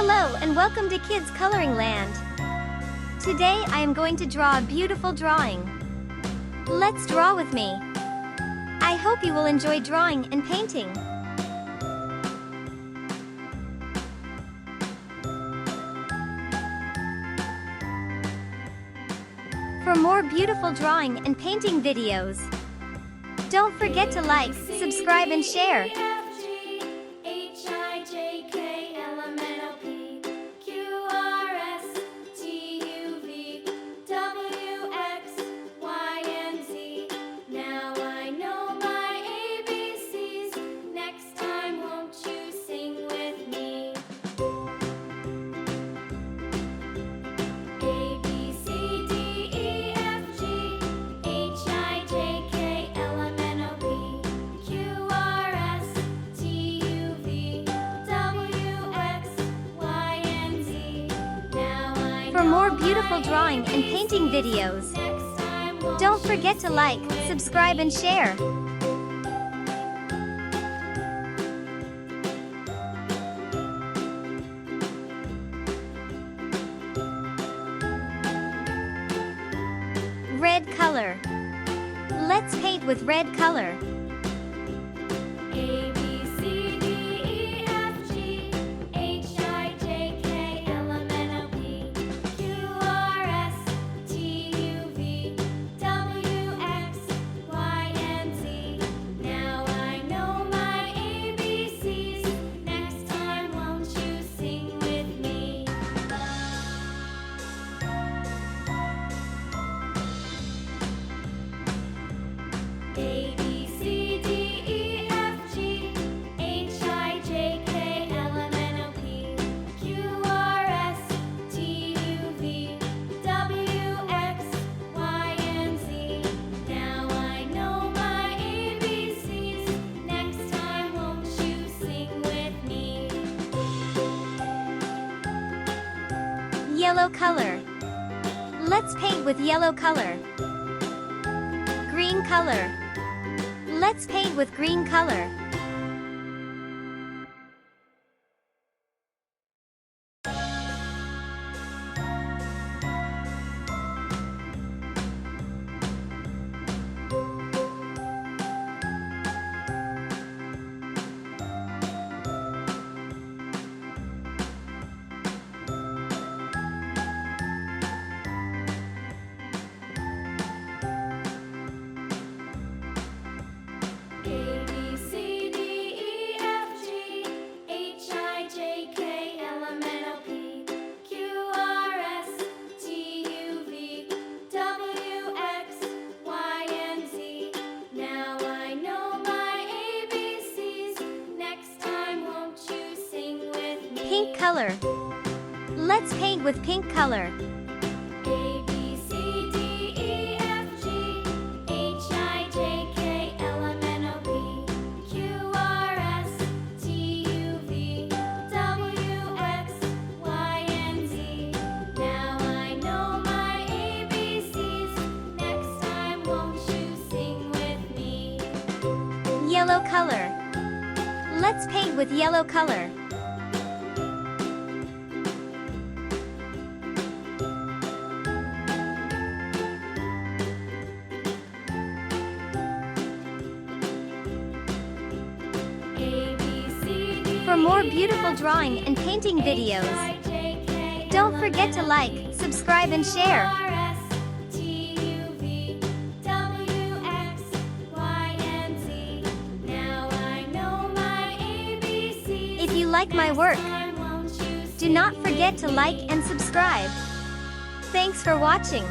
Hello and welcome to Kids Coloring Land. Today I am going to draw a beautiful drawing. Let's draw with me. I hope you will enjoy drawing and painting. For more beautiful drawing and painting videos, don't forget to like, subscribe and share. For more beautiful drawing and painting videos, don't forget to like, subscribe and share. Red color. Let's paint with red color. Yellow color. Let's paint with yellow color. Green color. Let's paint with green color. Pink color. Let's paint with pink color. A, B, C, D, E, F, G, H, I, J, K, L, M, N, O, P, Q, R, S, T, U, V, W, X, Y, and Z. Now I know my ABCs. Next time won't you sing with me? Yellow color. Let's paint with yellow color. For more beautiful drawing and painting videos, don't forget to like, subscribe and share. If you like my work, do not forget to like and subscribe. Thanks for watching.